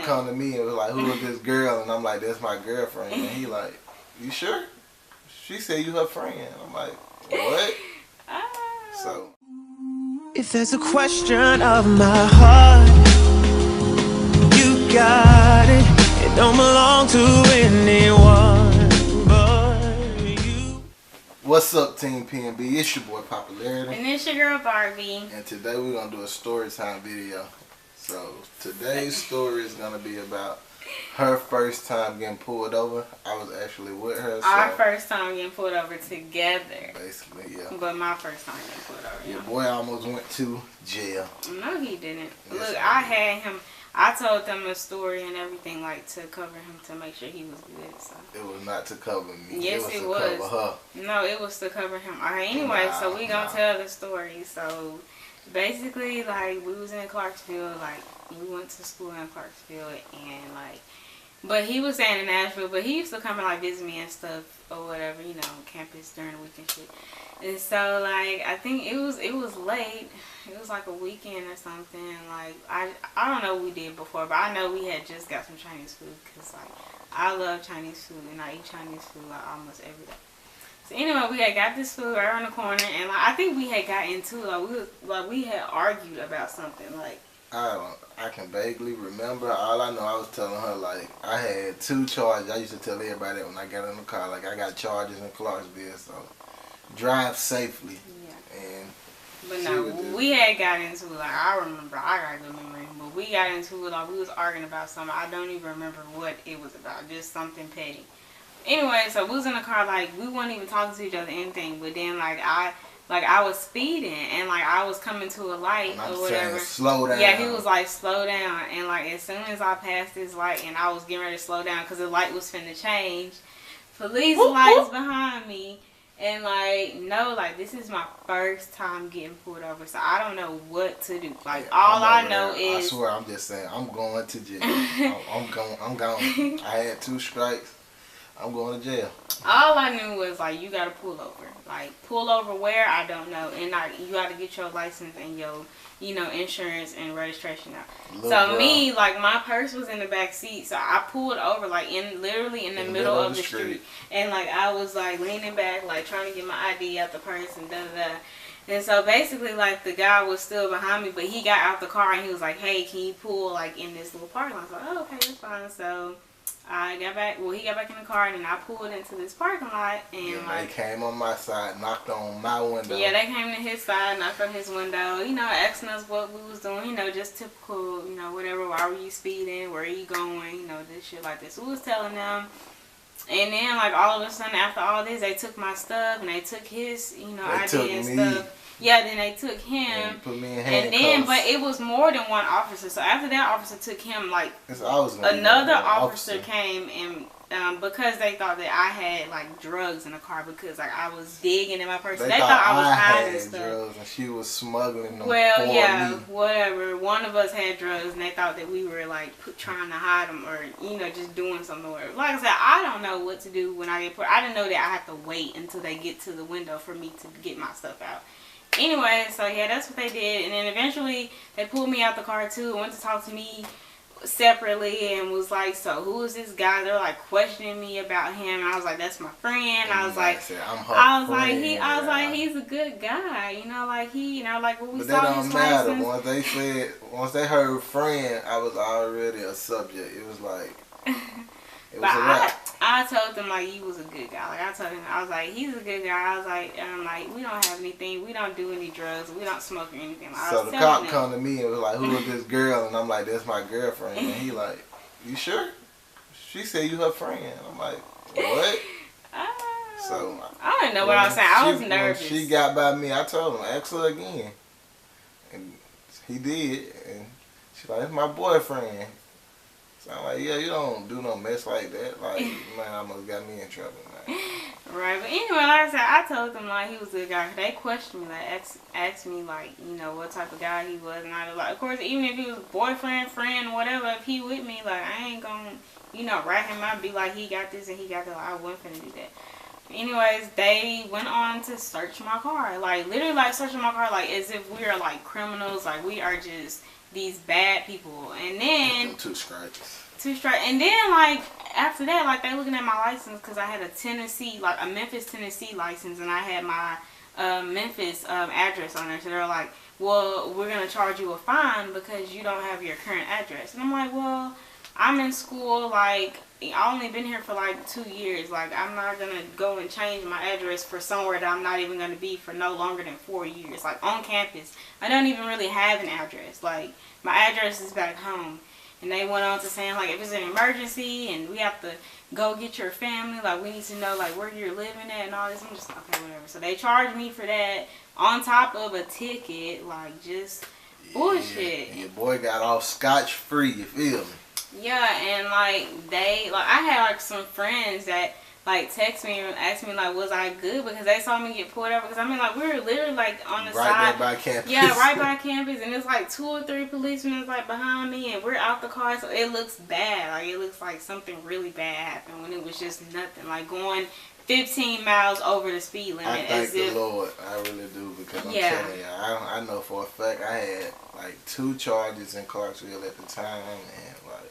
cop come to me and was like, who is this girl? And I'm like, that's my girlfriend. And he like, you sure? She said you her friend. I'm like, what? So. If there's a question of my heart, you got it. It don't belong to anyone but you. What's up, Team PNB? It's your boy Popularity. And it's your girl Barbie. And today we're going to do a story time video. So today's story is going to be about her first time getting pulled over. I was actually with her. So our first time getting pulled over together. Basically, yeah. But my first time getting pulled over. Your boy almost went to jail. No, he didn't. Yes, Look, I had him. I told them a story and everything, like, to cover him, to make sure he was good. So it was not to cover me. Yes, it was to cover her. No, it was to cover him. All right, anyway, so we gonna tell the story. So basically, like, we was in Clarksville, like, we went to school in Clarksville, and like, but he was staying in Nashville, but he used to come and like visit me and stuff or whatever, you know, on campus during the week and shit. And so like, I think it was late. It was like a weekend or something. Like, I don't know what we did before, but I know we had just got some Chinese food, because like, I love Chinese food and I eat Chinese food like almost every day. So anyway, we had got this food right around the corner, and like, I think we had got into it, we had argued about something, like, I can vaguely remember. All I know, I was telling her, like, I had 2 charges. I used to tell everybody that when I got in the car, like, I got charges in Clarksville, so drive safely. Yeah. And but no, we had got into it, like, I remember, I got a good memory, but we got into it, like, we was arguing about something. I don't even remember what it was about, just something petty. Anyway, so we was in the car, like, we weren't even talking to each other, anything, but then, like, I was speeding, and like, I was coming to a light or whatever. Slow down. Yeah, he was like, slow down, and like, as soon as I passed this light and I was getting ready to slow down because the light was finna change, police lights behind me, and like, no, like, this is my first time getting pulled over, so I don't know what to do. Like, all I know is, I swear, I'm just saying, I'm going to jail. I'm going. I had 2 strikes. I'm going to jail. All I knew was, like, you got to pull over. Like, pull over where? I don't know. And, like, you got to get your license and your, you know, insurance and registration out. So, me, like, my purse was in the back seat. So, I pulled over, like, literally in the middle of the street. And, like, I was, like, leaning back, like, trying to get my ID out the purse and da-da-da. And so, basically, like, the guy was still behind me. But he got out the car and he was like, hey, can you pull, like, in this little parking lot? I was like, oh, okay, that's fine. So I got back, he got back in the car, and then I pulled into this parking lot, and yeah, like, they came on my side, knocked on my window. Yeah, they came to his side, knocked on his window, you know, asking us what we was doing, you know, just typical, you know, whatever, why were you speeding, where are you going, you know, this shit like this. We was telling them, and then, like, all of a sudden, after all this, they took my stuff, and they took his, you know, ID and stuff. Yeah, then they took him, and put me in handcuffs. And then, but it was more than one officer. So after that officer took him, like, another officer came, and because they thought that I had, like, drugs in the car, because, like, I was digging in my purse. They thought I was hiding stuff. Drugs and she was smuggling them. Well, yeah, whatever. One of us had drugs, and they thought that we were, like, trying to hide them, or, you know, just doing something. Or, like I said, I don't know what to do when I get put. I didn't know that I had to wait until they get to the window for me to get my stuff out. Anyway, so yeah, that's what they did, and then eventually they pulled me out the car too and went to talk to me separately and was like, so who is this guy? They're like questioning me about him, and I was like, that's my friend. I was like, he's a good guy, you know, like he, you know, like when we saw his license. Once they heard friend, I was already a subject. It was like, it was a wrap. I told them, like, you was a good guy. Like, I told him, I was like, he's a good guy. I was like, we don't have anything. We don't do any drugs. We don't smoke or anything. Like, so the cop come to me and was like, who is this girl? And I'm like, that's my girlfriend. And he like, you sure? She said you her friend. I'm like, what? So I didn't know what I was saying. I was nervous. When she got by me, I told him, ask her again. And he did. And she's like, it's my boyfriend. So I'm like, yeah, you don't do no mess like that. Like, man, almost got me in trouble, man. Right, but anyway, like I said, I told them, like, he was a good guy. They questioned me, like, asked me, like, you know, what type of guy he was. And I was like, of course, even if he was boyfriend, friend, whatever, if he with me, like, I ain't gonna, you know, rat him out and be like, he got this and he got that. Like, I wasn't finna do that. Anyways, they went on to search my car. Like, literally, like, searching my car, like, as if we are, like, criminals. Like, we are just these bad people. And then 2 strikes. 2 strikes. And then like after that, like they looking at my license because I had a Tennessee, like a Memphis, Tennessee license, and I had my Memphis address on there. So they're like, well, we're gonna charge you a fine because you don't have your current address. And I'm like, well, I'm in school, like I only been here for like 2 years. Like I'm not gonna go and change my address for somewhere that I'm not even gonna be for no longer than 4 years. Like on campus, I don't even really have an address. Like my address is back home. And they went on to saying like if it's an emergency and we have to go get your family, like we need to know like where you're living at and all this. I'm just okay, whatever. So they charged me for that on top of a ticket, like just bullshit. Yeah, your boy got off scotch free. You feel me? Yeah, and like I had like some friends that like text me and ask me like was I good because they saw me get pulled over because I mean like we were literally like on the side right by campus. Yeah, right by campus, and it's like 2 or 3 policemen like behind me and we're out the car, so it looks bad. Like it looks like something really bad happened when it was just nothing. Like going 15 miles over the speed limit. I thank the Lord. I really do because I'm telling you, I know for a fact I had like 2 charges in Clarksville at the time, and like.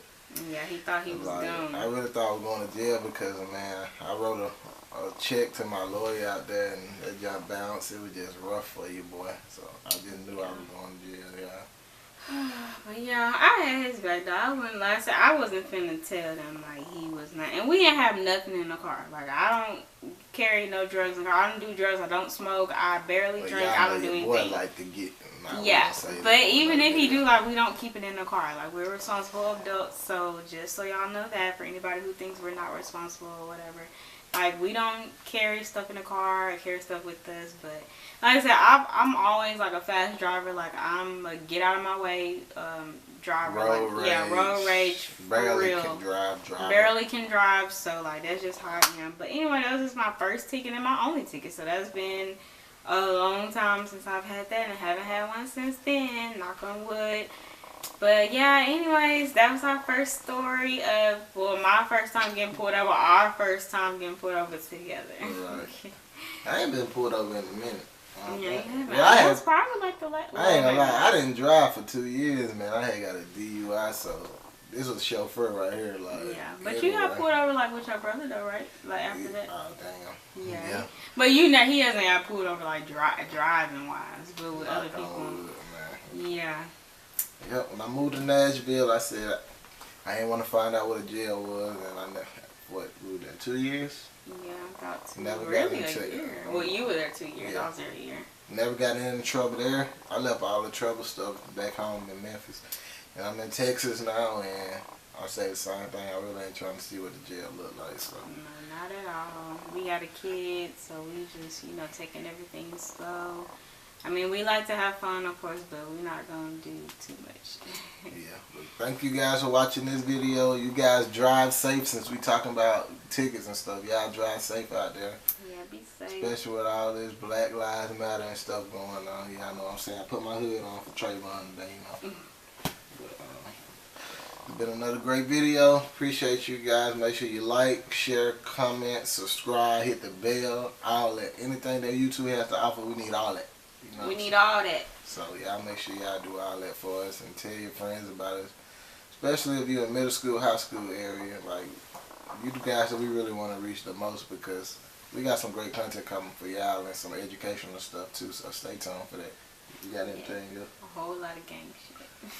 Yeah, he thought he was done. I really thought I was going to jail because, man, I wrote a check to my lawyer out there and that job bounced. It was just rough for you, boy. So I just knew I was going to jail, yeah. But yeah, I had his back though. I wouldn't lie. I wasn't finna tell them like he was not. And we didn't have nothing in the car. Like I don't carry no drugs in the car. I don't do drugs. I don't smoke. I barely drink. I don't do anything. Boy like to get. Yeah, but even if he do, like we don't keep it in the car. Like we're responsible adults. So just so y'all know that for anybody who thinks we're not responsible or whatever, like we don't carry stuff in the car or carry stuff with us. But like I said, I'm always like a fast driver. Like I'm a get out of my way driver. Road rage. Barely can drive. Barely can drive. So like that's just how I am. But anyway, that was just my first ticket and my only ticket. So that's been a long time since I've had that, and I haven't had one since then, knock on wood. But yeah, anyways, that was our first story of, well, my first time getting pulled over, our first time getting pulled over together. Right. I ain't been pulled over in a minute. Yeah, you haven't. Well, that's probably like the last. I ain't gonna lie, I didn't drive for 2 years, man. I had got a DUI, so this was a chauffeur right here, like. Yeah, but you got pulled over like with your brother though, right? Like after that. Oh damn. Yeah. But you know he hasn't got pulled over like driving wise, but with other people. Yeah. Yep. When I moved to Nashville, I said I didn't want to find out what a jail was, and I never. What we were there 2 years. Yeah, about 2. Never really got into a year. Well, you were there 2 years. Yeah. I was there a year. Never got in any trouble there. I left all the trouble stuff back home in Memphis. And I'm in Texas now, and I'll say the same thing. I really ain't trying to see what the jail look like. So. No, not at all. We got a kid, so we just, taking everything slow. I mean, we like to have fun, of course, but we're not going to do too much. Yeah. But thank you guys for watching this video. You guys drive safe since we talking about tickets and stuff. Y'all drive safe out there. Yeah, be safe. Especially with all this Black Lives Matter and stuff going on. Y'all know what I'm saying. I put my hood on for Trayvon today, It's been another great video. Appreciate you guys. Make sure you like, share, comment, subscribe, hit the bell, all that. Anything that YouTube has to offer, we need all that. We need all that. So y'all make sure y'all do all that for us and tell your friends about us. Especially if you're in middle school, high school area. Like, you guys that we really want to reach the most because we got some great content coming for y'all and some educational stuff too. So stay tuned for that. You got anything else? A whole lot of gang shit.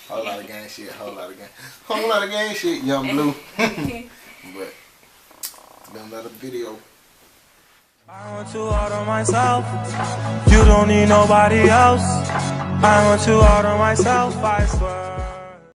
Whole lot of gang shit, whole lot of gang shit, Young Blue. But it's been another video. I want you all to myself. You don't need nobody else. I want you all to myself, I swear.